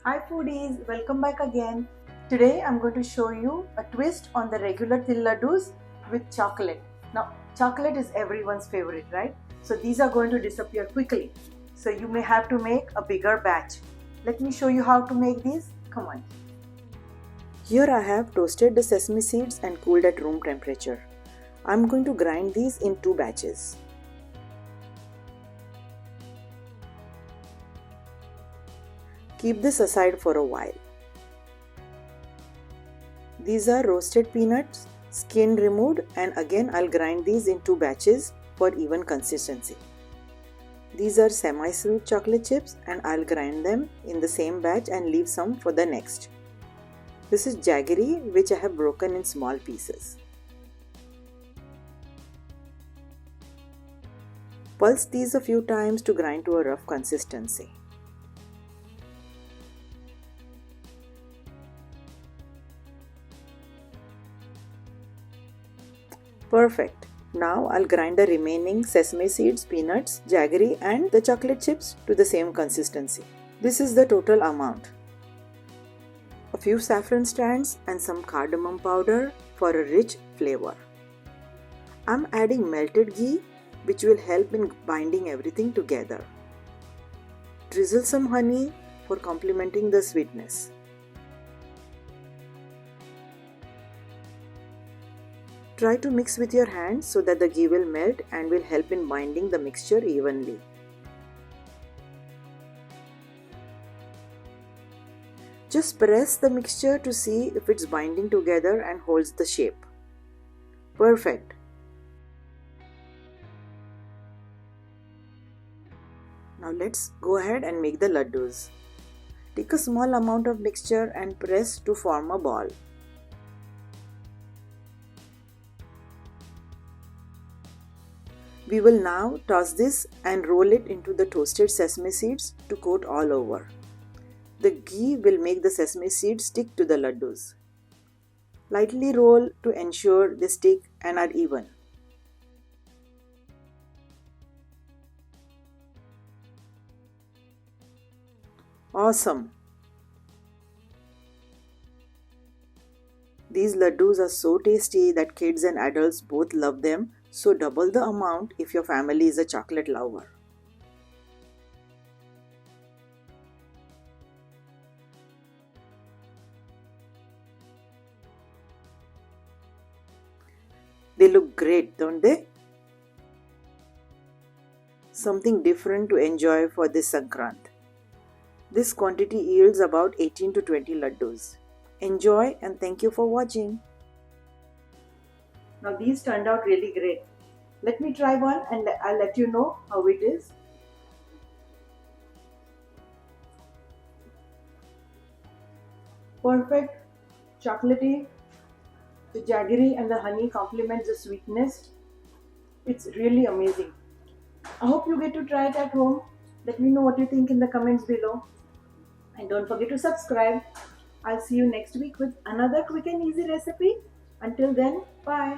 Hi foodies, welcome back again. Today I'm going to show you a twist on the regular Til Ladoos with chocolate. Now chocolate is everyone's favorite, right? So these are going to disappear quickly. So you may have to make a bigger batch. Let me show you how to make these. Come on. Here I have toasted the sesame seeds and cooled at room temperature. I'm going to grind these in 2 batches. Keep this aside for a while. These are roasted peanuts, skin removed, and again I'll grind these in 2 batches for even consistency. These are semi-sweet chocolate chips and I'll grind them in the same batch and leave some for the next. This is jaggery, which I have broken in small pieces. Pulse these a few times to grind to a rough consistency. Perfect. Now I'll grind the remaining sesame seeds, peanuts, jaggery and the chocolate chips to the same consistency. This is the total amount. A few saffron strands and some cardamom powder for a rich flavor. I'm adding melted ghee, which will help in binding everything together. Drizzle some honey for complementing the sweetness. Try to mix with your hands so that the ghee will melt and will help in binding the mixture evenly. Just press the mixture to see if it's binding together and holds the shape. Perfect. Now let's go ahead and make the ladoos. Take a small amount of mixture and press to form a ball. We will now toss this and roll it into the toasted sesame seeds to coat all over. The ghee will make the sesame seeds stick to the ladoos. Lightly roll to ensure they stick and are even. Awesome! These ladoos are so tasty that kids and adults both love them, so double the amount if your family is a chocolate lover. They look great, don't they? Something different to enjoy for this Sankrant. This quantity yields about 18 to 20 ladoos. Enjoy and thank you for watching. Now these turned out really great. Let me try one and I'll let you know how it is. Perfect, chocolatey, the jaggery and the honey complement the sweetness. It's really amazing. I hope you get to try it at home. Let me know what you think in the comments below. And don't forget to subscribe. I'll see you next week with another quick and easy recipe. Until then, bye.